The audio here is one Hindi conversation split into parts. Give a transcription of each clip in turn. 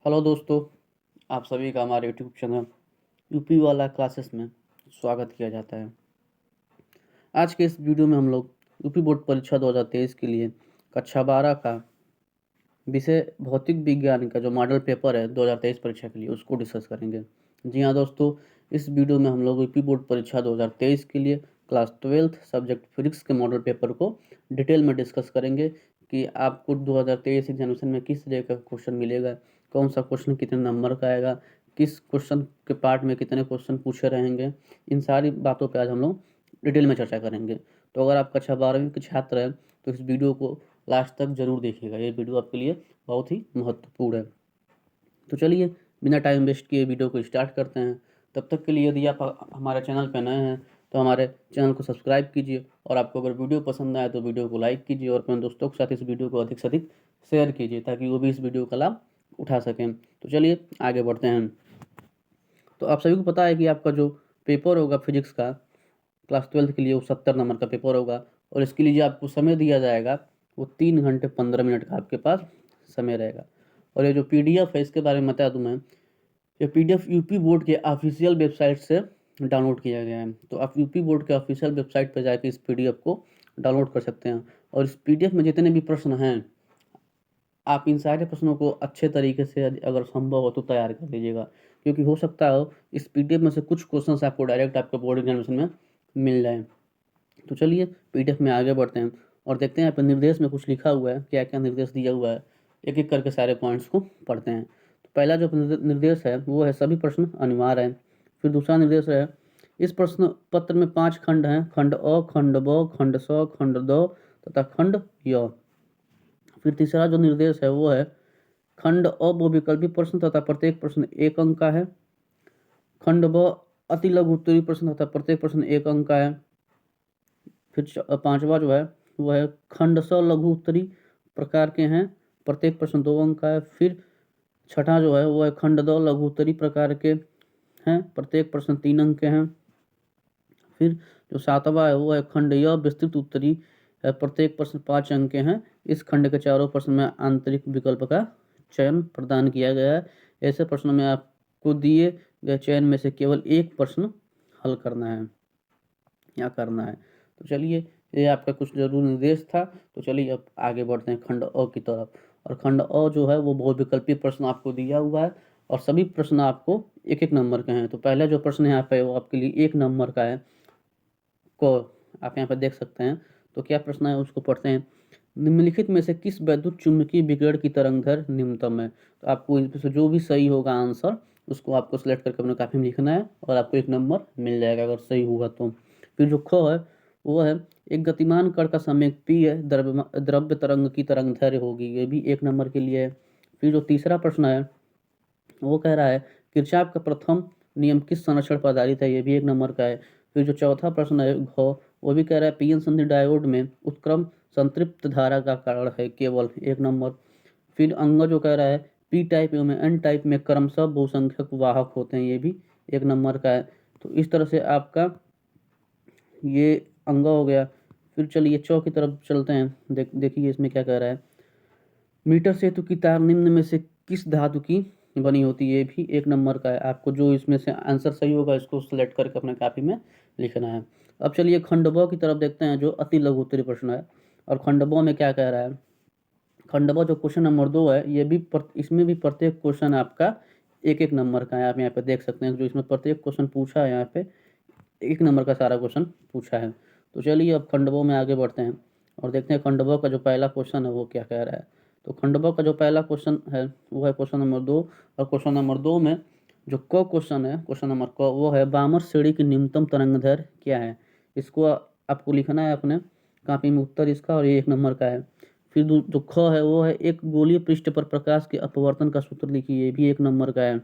हेलो दोस्तों, आप सभी का हमारे यूट्यूब चैनल यूपी वाला क्लासेस में स्वागत किया जाता है। आज के इस वीडियो में हम लोग यूपी बोर्ड परीक्षा 2023 के लिए कक्षा 12 का विषय भौतिक विज्ञान का जो मॉडल पेपर है 2023 परीक्षा के लिए उसको डिस्कस करेंगे। जी हाँ दोस्तों, इस वीडियो में हम लोग यूपी बोर्ड परीक्षा 2023 के लिए क्लास 12th सब्जेक्ट फिजिक्स के मॉडल पेपर को डिटेल में डिस्कस करेंगे कि आपको 2023 एग्जामिनेशन में किस तरह का क्वेश्चन मिलेगा, कौन सा क्वेश्चन कितने नंबर का आएगा, किस क्वेश्चन के पार्ट में कितने क्वेश्चन पूछे रहेंगे। इन सारी बातों पर आज हम लोग डिटेल में चर्चा करेंगे। तो अगर आप कक्षा 12वीं के छात्र हैं तो इस वीडियो को लास्ट तक जरूर देखिएगा, ये वीडियो आपके लिए बहुत ही महत्वपूर्ण है। तो चलिए बिना टाइम वेस्ट किए वीडियो को स्टार्ट करते हैं। तब तक के लिए यदि आप हमारे चैनल पर नए हैं तो हमारे चैनल को सब्सक्राइब कीजिए, और आपको अगर वीडियो पसंद आए तो वीडियो को लाइक कीजिए और अपने दोस्तों के साथ इस वीडियो को अधिक से अधिक शेयर कीजिए ताकि वो भी इस वीडियो का लाभ उठा सकें। तो चलिए आगे बढ़ते हैं। तो आप सभी को पता है कि आपका जो पेपर होगा फिजिक्स का क्लास 12th के लिए वो 70 नंबर का पेपर होगा, और इसके लिए जो आपको समय दिया जाएगा वो 3 घंटे 15 मिनट का आपके पास समय रहेगा। और ये जो PDF है इसके बारे में बता दूं मैं, ये PDF यूपी बोर्ड के ऑफिशियल वेबसाइट से डाउनलोड किया गया है। तो आप यूपी बोर्ड के ऑफिशियल वेबसाइट पर जाकर इस PDF को डाउनलोड कर सकते हैं, और इस PDF में जितने भी प्रश्न हैं आप इन सारे प्रश्नों को अच्छे तरीके से अगर संभव हो तो तैयार कर लीजिएगा, क्योंकि हो सकता हो इस PDF में से कुछ क्वेश्चन आपको डायरेक्ट आपके बोर्ड एग्जामिनेशन में मिल जाए। तो चलिए PDF में आगे बढ़ते हैं और देखते हैं यहाँ पर निर्देश में कुछ लिखा हुआ है, क्या क्या निर्देश दिया हुआ है। एक एक करके सारे पॉइंट्स को पढ़ते हैं। तो पहला जो निर्देश है वो है सभी प्रश्न अनिवार्य हैं। फिर दूसरा निर्देश है इस प्रश्न पत्र में 5 खंड हैं, खंड अ, खंड ब, खंड स, खंड द तथा खंड य। फिर तीसरा जो निर्देश है वो है खंड अ बहुविकल्पी प्रश्न तथा प्रत्येक प्रश्न 1 अंक का है। खंड ब अति लघु उत्तरीय प्रश्न तथा प्रत्येक प्रश्न 1 अंक का है। फिर पांचवा जो है वो है खंड स लघु उत्तरी प्रकार के हैं, प्रत्येक प्रश्न 2 अंक का है। फिर छठा जो है वो है खंड द लघु उत्तरी प्रकार के हैं, प्रत्येक प्रश्न 3 अंक के हैं। फिर जो सातवां है वो है खंड य विस्तृत उत्तरी, प्रत्येक प्रश्न 5 अंक के हैं। इस खंड के चारों प्रश्न में आंतरिक विकल्प का चयन प्रदान किया गया है। ऐसे प्रश्नों में आपको दिए गए चयन में से केवल एक प्रश्न हल करना है या करना है। तो चलिए ये आपका कुछ जरूर निर्देश था। तो चलिए अब आगे बढ़ते हैं खंड अ की तरफ। और खंड अ जो है वो बहुविकल्पी प्रश्न आपको दिया हुआ है, और सभी प्रश्न आपको 1-1 नंबर के हैं। तो पहला जो प्रश्न यहाँ पे वो आपके लिए 1 नंबर का है, को आप यहाँ पे देख सकते हैं। तो क्या प्रश्न है उसको पढ़ते हैं। निम्नलिखित में से किस वैद्युत चुम्बकीय विकिरण की तरंगदैर्घ्य निम्नतम है। तो आपको इसमें से जो भी सही होगा आंसर उसको आपको सेलेक्ट करके अपने कॉपी में लिखना है, और आपको 1 नंबर मिल जाएगा अगर सही हुआ तो। फिर जो ख है वो है एक गतिमान कण का संवेग p है, द्रव्य तरंग की तरंगदैर्घ्य होगी, ये भी 1 नंबर के लिए है। फिर जो तीसरा प्रश्न है वो कह रहा है किरचॉफ का प्रथम नियम किस संरक्षण पर आधारित है, ये भी 1 नंबर का है। फिर जो चौथा प्रश्न है घ वो भी कह रहा है पीएन संधि डायोड में उत्क्रम संतृप्त धारा का कारण है, केवल 1 नंबर। फिर अंग जो कह रहा है पी टाइप एवं एन टाइप में क्रमशः बहुसंख्यक वाहक होते हैं, ये भी 1 नंबर का है। तो इस तरह से आपका ये अंग हो गया। फिर चलिए चौ की तरफ चलते हैं। देखिए इसमें क्या कह रहा है। मीटर सेतु की तार निम्न में से किस धातु की बनी होती है, ये भी 1 नंबर का है। आपको जो इसमें से आंसर सही होगा इसको सिलेक्ट करके अपने कॉपी में लिखना है। अब चलिए खंड ब की तरफ देखते हैं जो अति लघु उत्तरीय प्रश्न है। और खंड ब में क्या कह रहा है। खंड ब जो क्वेश्चन नंबर 2 है ये भी इसमें भी प्रत्येक क्वेश्चन आपका 1-1 नंबर का है। आप यहाँ पे देख सकते हैं जो इसमें प्रत्येक क्वेश्चन पूछा है यहाँ पे 1 नंबर का सारा क्वेश्चन पूछा है। तो चलिए अब खंड ब में आगे बढ़ते हैं और देखते हैं खंड ब का जो पहला क्वेश्चन है वो क्या कह रहा है। तो खंड ब का जो पहला क्वेश्चन है वो है क्वेश्चन नंबर 2। और क्वेश्चन नंबर 2 में जो क क्वेश्चन है, क्वेश्चन नंबर क, वो है बामर श्रेणी की निम्नतम तरंगदैर्घ्य क्या है। इसको आपको लिखना है अपने कॉपी में उत्तर इसका, और ये 1 नंबर का है। फिर जो ख है वो है एक गोलीय पृष्ठ पर प्रकाश के अपवर्तन का सूत्र लिखिए, ये भी 1 नंबर का है।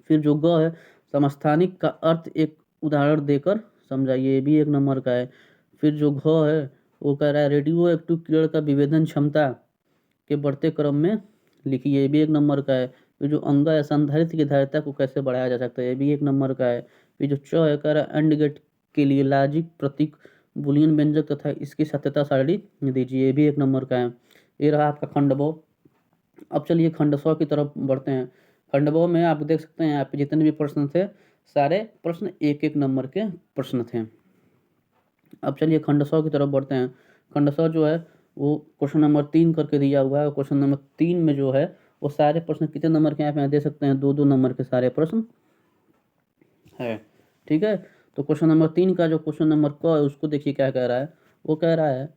फिर जो ग है समस्थानिक का अर्थ एक उदाहरण देकर समझाइए, ये भी 1 नंबर का है। फिर जो घ है वो कह रहा है रेडियो एक्टिव किरण का विभेदन क्षमता के बढ़ते क्रम में लिखिए, ये भी 1 नंबर का है। फिर जो अंग है संधारित्र की धारिता को कैसे बढ़ाया जा सकता है, ये भी 1 नंबर का है। फिर जो च है कह रहा है एंड गेट के लिए लॉजिक प्रतीक बुलियन व्यंजक तथा इसकी सत्यता सारणी दीजिए, ये भी 1 नंबर का है। ये रहा आपका खंड ब। अब चलिए खंड 100 की तरफ बढ़ते हैं। खंड 100 में आप देख सकते हैं यहाँ पे जितने भी प्रश्न थे सारे प्रश्न एक एक नंबर के प्रश्न थे। अब चलिए खंड 100 की तरफ बढ़ते हैं। खंड 100 जो है वो क्वेश्चन नंबर 3 करके दिया हुआ है। क्वेश्चन नंबर 3 में जो है वो सारे प्रश्न कितने नंबर के यहाँ पे दे सकते हैं, 2-2 नंबर के सारे प्रश्न है। ठीक है, तो क्वेश्चन नंबर 3 का जो क्वेश्चन नंबर क है उसको देखिए क्या कह रहा है। वो कह रहा है,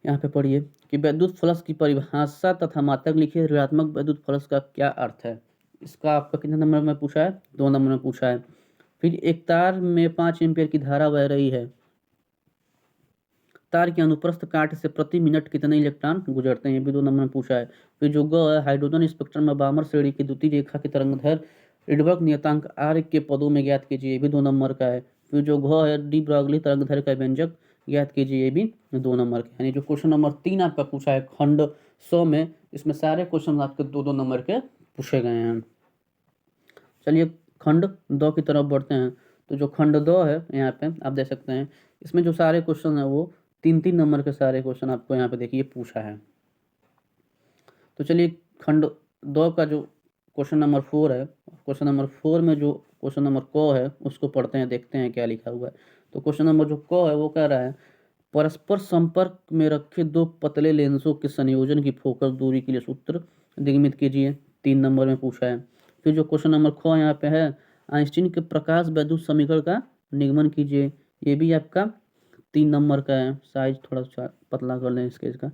यहाँ पे पढ़िए कि वैद्युत फ्लक्स की परिभाषा तथा मात्रक लिखिए। ऋणात्मक वैद्युत फ्लक्स का क्या अर्थ है। इसका आपका कितने नंबर में पूछा है, 2 नंबर में पूछा है। फिर एक तार में 5 एम्पियर की धारा बह रही है, तार के अनुप्रस्थ काट से प्रति मिनट कितने इलेक्ट्रॉन गुजरते हैं, ये भी 2 नंबर में पूछा है। फिर जो ग है, हाइड्रोजन स्पेक्ट्रम में बामर श्रेणी की द्वितीय रेखा की तरंगदैर्घ्य रिडबर्ग नियतांक आर के पदों में ज्ञात कीजिए, ये भी 2 नंबर का है। फिर जो घ है, डी ब्रॉगली तरंगदैर्घ्य का व्यंजक ज्ञात कीजिए, ये भी 2 नंबर के। यानी जो क्वेश्चन नंबर 3 आपका पूछा है खंड 100 में, इसमें सारे क्वेश्चन आपके 2-2 नंबर के पूछे गए हैं। चलिए खंड 2 की तरफ बढ़ते हैं। तो जो खंड 2 है यहाँ पे आप देख सकते हैं, इसमें जो सारे क्वेश्चन है वो 3-3 नंबर के सारे क्वेश्चन आपको यहाँ पे देखिए पूछा है। तो चलिए खंड 2 का जो क्वेश्चन नंबर 4 है, क्वेश्चन नंबर 4 में जो क्वेश्चन नंबर क है उसको पढ़ते हैं, देखते हैं क्या लिखा हुआ है। तो क्वेश्चन नंबर जो क है वो कह रहा है, परस्पर संपर्क में रखे 2 पतले लेंसों के संयोजन की फोकस दूरी के लिए सूत्र निगमित कीजिए, 3 नंबर में पूछा है। फिर जो क्वेश्चन नंबर ख यहाँ पे है, आइंस्टीन के प्रकाश वैद्युत समीकरण का निगमन कीजिए, ये भी आपका 3 नंबर का है। साइज थोड़ा सा पतला कर लें इसका।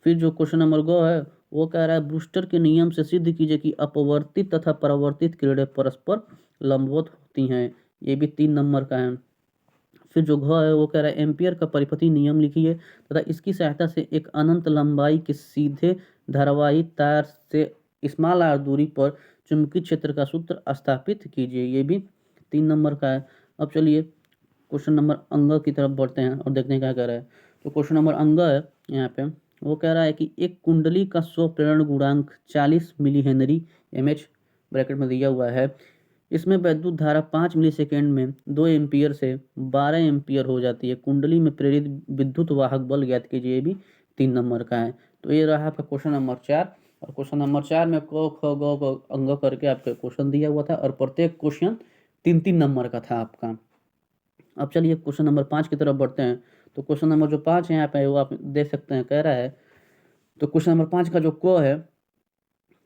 फिर जो क्वेश्चन नंबर ग है वो कह रहा है, ब्रूस्टर के नियम से सिद्ध कीजिए कि अपवर्तित तथा परावर्तित किरणें परस्पर लंबवत होती हैं, ये भी 3 नंबर का है। फिर जो घ है वो कह रहा है, एम्पियर का परिपथी नियम लिखिए तथा इसकी सहायता से एक अनंत लंबाई के सीधे धारावाही तार से स्मॉल आर दूरी पर चुंबकीय क्षेत्र का सूत्र स्थापित कीजिए, ये भी 3 नंबर का है। अब चलिए क्वेश्चन नंबर अंग की तरफ बढ़ते हैं और देखते हैं क्या कह रहा है। तो क्वेश्चन नंबर अंग है यहाँ पे, वो कह रहा है कि एक कुंडली का स्वप्रेरण गुणांक 40 मिली हेनरी एमएच ब्रैकेट में दिया हुआ है, इसमें वैद्युत धारा 5 मिली सेकेंड में 2 एम्पियर से 12 एम्पियर हो जाती है। कुंडली में प्रेरित विद्युत वाहक बल ज्ञात कीजिए, ये भी 3 नंबर का है। तो ये रहा आपका क्वेश्चन नंबर 4। और क्वेश्चन नंबर 4 में क ख ग अंग करके आपका क्वेश्चन दिया हुआ था और प्रत्येक क्वेश्चन 3-3 नंबर का था आपका। अब चलिए क्वेश्चन नंबर 5 की तरफ बढ़ते हैं। तो क्वेश्चन नंबर जो 5 है यहाँ पे वो आप देख सकते हैं, कह रहा है, तो क्वेश्चन नंबर 5 का जो क है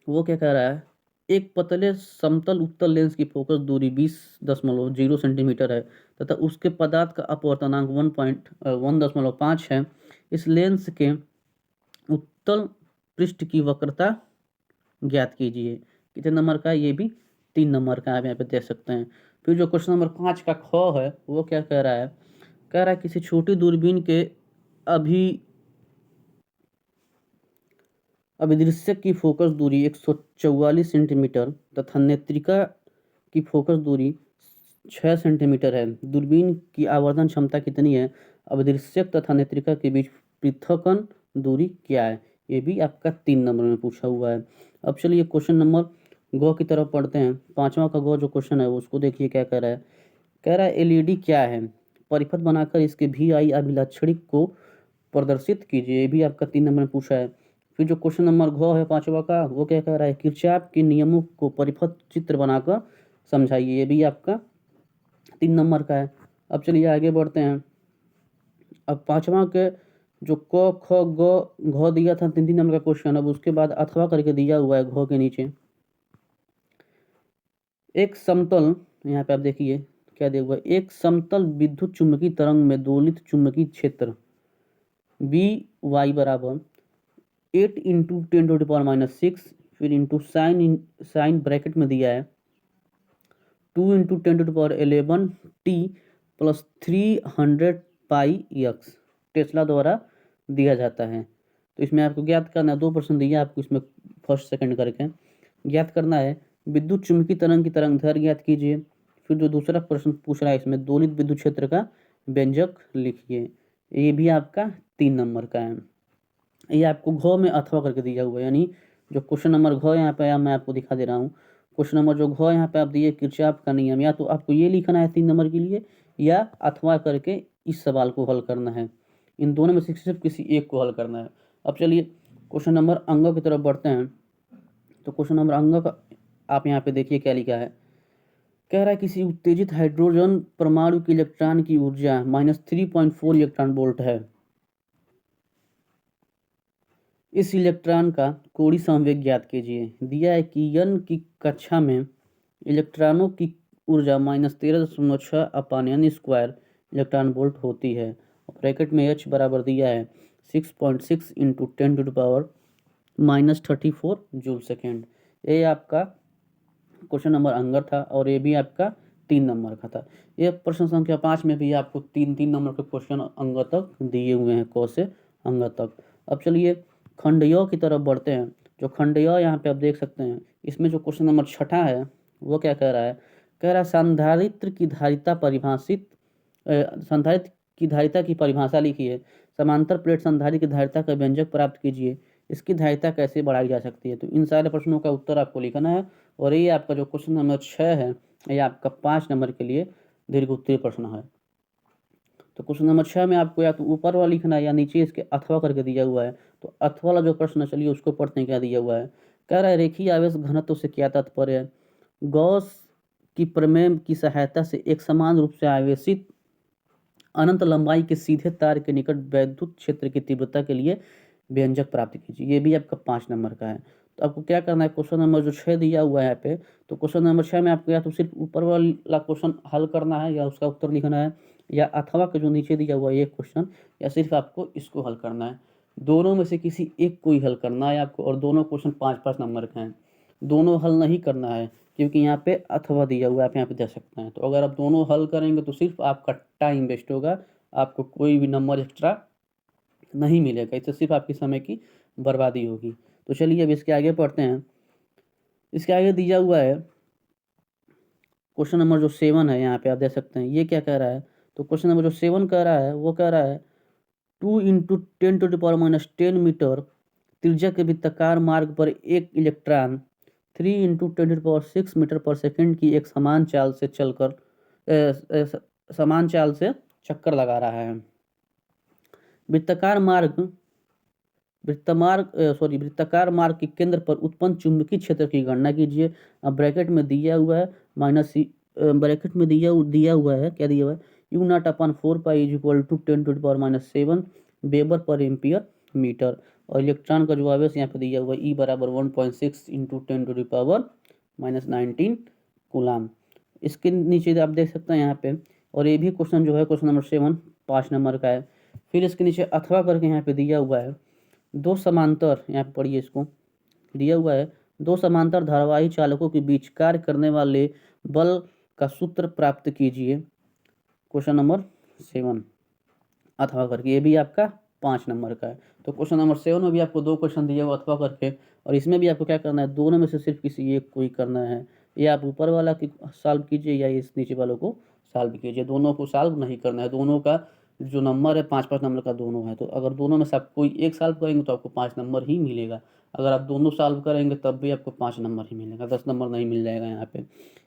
वो क्या कह रहा है, एक पतले समतल उत्तल लेंस की फोकस दूरी 20.0 सेंटीमीटर है तथा उसके पदार्थ का अपवर्तनांक 1.5 है। इस लेंस के उत्तल पृष्ठ की वक्रता ज्ञात कीजिए, कितने नंबर का है, ये भी 3 नंबर का आप यहाँ पे देख सकते हैं। फिर जो क्वेश्चन नंबर 5 का ख है वो क्या कह रहा है, कह रहा है किसी छोटी दूरबीन के अभिदृश्यक की फोकस दूरी 144 सेंटीमीटर तथा नेत्रिका की फोकस दूरी 6 सेंटीमीटर है। दूरबीन की आवर्धन क्षमता कितनी है, अभिदृश्यक तथा नेत्रिका के बीच पृथक्कन दूरी क्या है, ये भी आपका 3 नंबर में पूछा हुआ है। अब चलिए क्वेश्चन नंबर ग की तरफ पढ़ते हैं। 5वां का ग जो क्वेश्चन है उसको देखिए क्या कह रहा है, कह रहा है एलईडी क्या है, परिपथ बनाकर इसके VI अभिलाक्षणिक को प्रदर्शित कीजिए, ये भी आपका 3 नंबर में पूछा है। फिर जो क्वेश्चन नंबर घ है 5वां का, वो क्या कह रहा है, किरचॉफ के नियमों को परिपथ चित्र बनाकर समझाइए, ये भी आपका 3 नंबर का है। अब चलिए आगे बढ़ते हैं। अब 5वां के जो क ख ग घ दिया था 3-3 नंबर का क्वेश्चन, अब उसके बाद अथवा करके दिया हुआ है घ के नीचे एक समतल, यहाँ पे आप देखिए क्या दिया हुआ है, एक समतल विद्युत चुम्बकीय तरंग में दोलित चुम्बकीय क्षेत्र By बराबर 8 इंटू 10⁻⁶, फिर इंटू साइन ब्रैकेट में दिया है 2 इंटू 10⁻11 t प्लस 300 पाई एक्स टेस्ला द्वारा दिया जाता है। तो इसमें आपको ज्ञात करना है, 2 प्रश्न दिया आपको इसमें फर्स्ट सेकंड करके ज्ञात करना है, विद्युत चुम्बकीय तरंग की तरंगदैर्घ्य ज्ञात कीजिए। फिर जो दूसरा प्रश्न पूछ रहा है इसमें दोलित विद्युत क्षेत्र का व्यंजक लिखिए, ये भी आपका 3 नंबर का है। ये आपको घ में अथवा करके दिया हुआ है, यानी जो क्वेश्चन नंबर घ यहाँ पे मैं आपको दिखा दे रहा हूँ। क्वेश्चन नंबर जो घ यहाँ पे आप दिए किरचॉफ का नियम, या तो आपको ये लिखना है 3 नंबर के लिए, या अथवा करके इस सवाल को हल करना है। इन दोनों में से सिर्फ किसी एक को हल करना है। अब चलिए क्वेश्चन नंबर अंग की तरफ बढ़ते हैं। तो क्वेश्चन नंबर अंग का आप यहाँ पे देखिए क्या लिखा है। कह रहा है किसी उत्तेजित हाइड्रोजन परमाणु की इलेक्ट्रॉन की ऊर्जा -3.4 इलेक्ट्रॉन वोल्ट है। इस इलेक्ट्रॉन का कोणीय संवेग ज्ञात कीजिए। दिया है कि n की कक्षा में इलेक्ट्रॉनों की ऊर्जा -13.6 अपान n स्क्वायर इलेक्ट्रॉन वोल्ट होती है। ब्रैकेट में h बराबर दिया है 6.6 इंटू 10⁻34 जूल सेकेंड। ये आपका क्वेश्चन नंबर अंगर था और ये भी आपका 3 नंबर का था। ये प्रश्न संख्या 5 में भी आपको 3 नंबर के क्वेश्चन अंग तक दिए हुए हैं, क से अंग तक। अब चलिए खंड य की तरफ बढ़ते हैं। जो खंड य यहाँ पे आप देख सकते हैं, इसमें जो क्वेश्चन नंबर 6 है वो क्या कह रहा है। कह रहा है संधारित्र की धारिता परिभाषित संधारित्र की धारिता की परिभाषा लिखिए। समांतर प्लेट संधारित्र की धारिता का व्यंजक प्राप्त कीजिए। इसकी धारिता कैसे बढ़ाई जा सकती है। तो इन सारे प्रश्नों का उत्तर आपको लिखना है। और ये आपका जो क्वेश्चन नंबर 6 है ये आपका 5 नंबर के लिए दीर्घ उत्तरीय प्रश्न है। तो क्वेश्चन नंबर 6 में आपको या तो ऊपर वाला लिखना है या नीचे इसके अथवा करके दिया हुआ है। तो अथवा वाला जो प्रश्न है, चलिए उसको पढ़ते हैं क्या दिया हुआ है। कह रहा है रेखीय आवेश घनत्व से क्या तात्पर्य है। गॉस की प्रमेय की सहायता से एक समान रूप से आवेशित अनंत लंबाई के सीधे तार के निकट वैद्युत क्षेत्र की तीव्रता के लिए व्यंजक प्राप्त कीजिए। ये भी आपका 5 नंबर का है। तो आपको क्या करना है, क्वेश्चन नंबर जो 6 दिया हुआ है यहाँ पे, तो क्वेश्चन नंबर 6 में आपको या तो सिर्फ ऊपर वाला क्वेश्चन हल करना है या उसका उत्तर लिखना है, या अथवा के जो नीचे दिया हुआ है ये क्वेश्चन, या सिर्फ आपको इसको हल करना है। दोनों में से किसी एक को ही हल करना है आपको। और दोनों क्वेश्चन 5-5 नंबर के हैं। दोनों हल नहीं करना है क्योंकि यहाँ पे अथवा दिया हुआ है, आप यहाँ पे देख सकते हैं। तो अगर आप दोनों हल करेंगे तो सिर्फ आपका टाइम वेस्ट होगा, आपको कोई भी नंबर एक्स्ट्रा नहीं मिलेगा। इससे सिर्फ आपके समय की बर्बादी होगी। तो चलिए अब इसके आगे पढ़ते हैं। इसके आगे दिया हुआ है क्वेश्चन नंबर जो 7 है, यहाँ पे आप देख सकते हैं ये क्या कह रहा है। तो क्वेश्चन नंबर जो 7 कह रहा है वो कह रहा है 2 × 10⁻10 मीटर त्रिज्या के वृत्ताकार मार्ग पर एक इलेक्ट्रॉन 3 × 10⁻6 मीटर पर सेकंड की एक समान चाल से चक्कर लगा रहा है। वृत्ताकार मार्ग के केंद्र पर उत्पन्न चुंबकीय क्षेत्र की गणना कीजिए। अब ब्रैकेट में दिया हुआ है ब्रैकेट में दिया हुआ है क्या दिया हुआ है, U0/4π = 10⁻7 वेबर पर एम्पियर मीटर। और इलेक्ट्रॉन का जो आवेश यहाँ पे दिया हुआ है E बराबर 1.6 × 10⁻19 कूलाम। इसके नीचे आप देख सकते हैं यहाँ पे। और ये भी क्वेश्चन जो है क्वेश्चन नंबर 7 5 नंबर का है। फिर इसके नीचे अथवा करके यहाँ पे दिया हुआ है दो समांतर, यहाँ पे पढ़िए इसको, दिया हुआ है दो समांतर धारावाही चालकों के बीच कार्य करने वाले बल का सूत्र प्राप्त कीजिए। क्वेश्चन नंबर 7 अथवा करके, ये भी आपका 5 नंबर का है। तो क्वेश्चन नंबर 7 में भी आपको 2 क्वेश्चन दिए हुआ अथवा करके, और इसमें भी आपको क्या करना है, दोनों में से सिर्फ किसी एक को ही करना है। या आप ऊपर वाला की सॉल्व कीजिए या इस नीचे वालों को सॉल्व कीजिए। दोनों को सॉल्व नहीं करना है। दोनों का जो नंबर है 5-5 नंबर का दोनों है। तो अगर दोनों में से आप कोई एक सॉल्व करेंगे तो आपको 5 नंबर ही मिलेगा। अगर आप दोनों सॉल्व करेंगे तब भी आपको 5 नंबर ही मिलेगा, 10 नंबर नहीं मिल जाएगा यहाँ पे।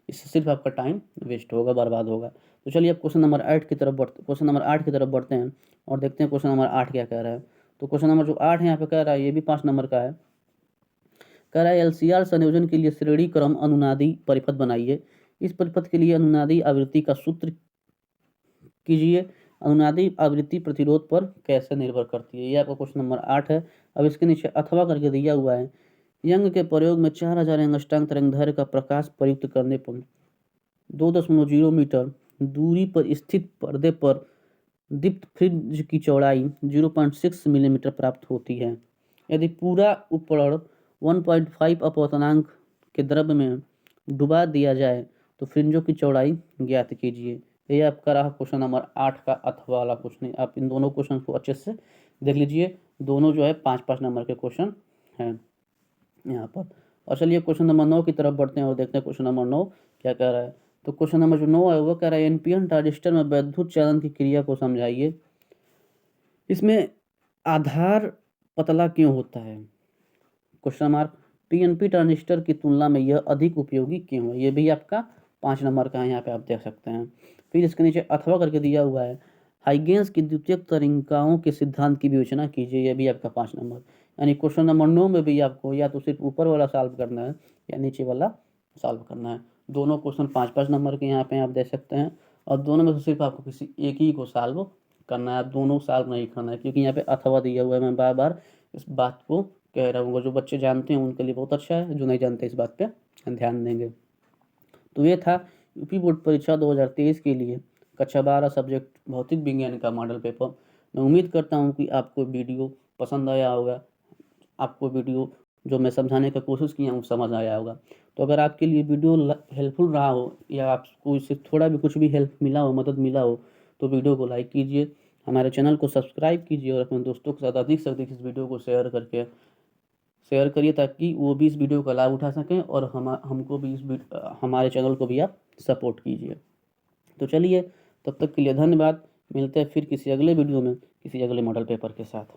इससे सिर्फ आपका टाइम वेस्ट होगा, बर्बाद होगा। तो चलिए अब क्वेश्चन नंबर 8 की तरफ बढ़ते हैं और देखते हैं क्वेश्चन नंबर 8 क्या कह रहा है। तो क्वेश्चन नंबर जो 8 है यहाँ पे कह रहा है, ये भी 5 नंबर का है। कह रहा है LCR संयोजन के लिए श्रेणी क्रम अनुनादी परिपथ बनाइए। इस परिपथ के लिए अनुनादी आवृत्ति का सूत्र कीजिए। अनुनादी आवृत्ति प्रतिरोध पर कैसे निर्भर करती है। ये आपका क्वेश्चन नंबर 8 है। अब इसके नीचे अथवा करके दिया हुआ है यंग के प्रयोग में 4000 एंगस्ट्रॉम तरंगदैर्घ्य का प्रकाश प्रयुक्त करने पर 2.0 मीटर दूरी पर स्थित पर्दे पर दीप्त फ्रिंज की चौड़ाई 0.6 मिलीमीटर प्राप्त होती है। यदि पूरा उपकरण 1.5 अपवर्तनांक के द्रव्य में डुबा दिया जाए तो फ्रिंजों की चौड़ाई ज्ञात कीजिए। ये आपका रहा क्वेश्चन नंबर 8 का अथवा वाला क्वेश्चन। आप इन दोनों क्वेश्चन को अच्छे से देख लीजिए। दोनों जो है 5-5 नंबर के क्वेश्चन हैं यहाँ पर। और चलिए क्वेश्चन नंबर 9 की तरफ बढ़ते हैं और देखते हैं क्वेश्चन नंबर 9 क्या कह रहा है। तो क्वेश्चन नंबर जो 9 है वो कह रहा है एनपीएन ट्रांजिस्टर में वैद्युत चालन की क्रिया को समझाइए। इसमें आधार पतला क्यों होता है, क्वेश्चन मार्क। पीएनपी ट्रांजिस्टर की तुलना में यह अधिक उपयोगी क्यों है। ये भी आपका 5 नंबर का है, यहाँ पे आप देख सकते हैं। फिर इसके नीचे अथवा करके दिया हुआ है हाइगेंस की द्वितीयक तरिकाओं के सिद्धांत की विवेचना कीजिए। ये भी आपका 5 नंबर। यानी क्वेश्चन नंबर 9 में भी आपको या तो सिर्फ ऊपर वाला सॉल्व करना है या नीचे वाला सॉल्व करना है। दोनों क्वेश्चन 5-5 नंबर के यहाँ पे आप दे सकते हैं और दोनों में से सिर्फ आपको किसी एक ही को सॉल्व करना है। आप दोनों सॉल्व नहीं करना है क्योंकि यहाँ पे अथवा दिया हुआ है। मैं बार बार इस बात को कह रहा हूँ, जो बच्चे जानते हैं उनके लिए बहुत अच्छा है, जो नहीं जानते इस बात पे ध्यान देंगे। तो ये था यूपी बोर्ड परीक्षा 2023 के लिए कक्षा 12 सब्जेक्ट भौतिक विज्ञान का मॉडल पेपर। मैं उम्मीद करता हूँ कि आपको वीडियो पसंद आया होगा, आपको वीडियो जो मैं समझाने का कोशिश किया हूँ समझ आया होगा। तो अगर आपके लिए वीडियो हेल्पफुल रहा हो या आपको इससे थोड़ा भी कुछ भी हेल्प मिला हो, मदद मिला हो, तो वीडियो को लाइक कीजिए, हमारे चैनल को सब्सक्राइब कीजिए और अपने दोस्तों के साथ अधिक से अधिक इस वीडियो को शेयर करिए ताकि वो भी इस वीडियो का लाभ उठा सकें और हमको भी हमारे चैनल को भी आप सपोर्ट कीजिए। तो चलिए, तब तक के लिए धन्यवाद। मिलते हैं फिर किसी अगले वीडियो में किसी अगले मॉडल पेपर के साथ।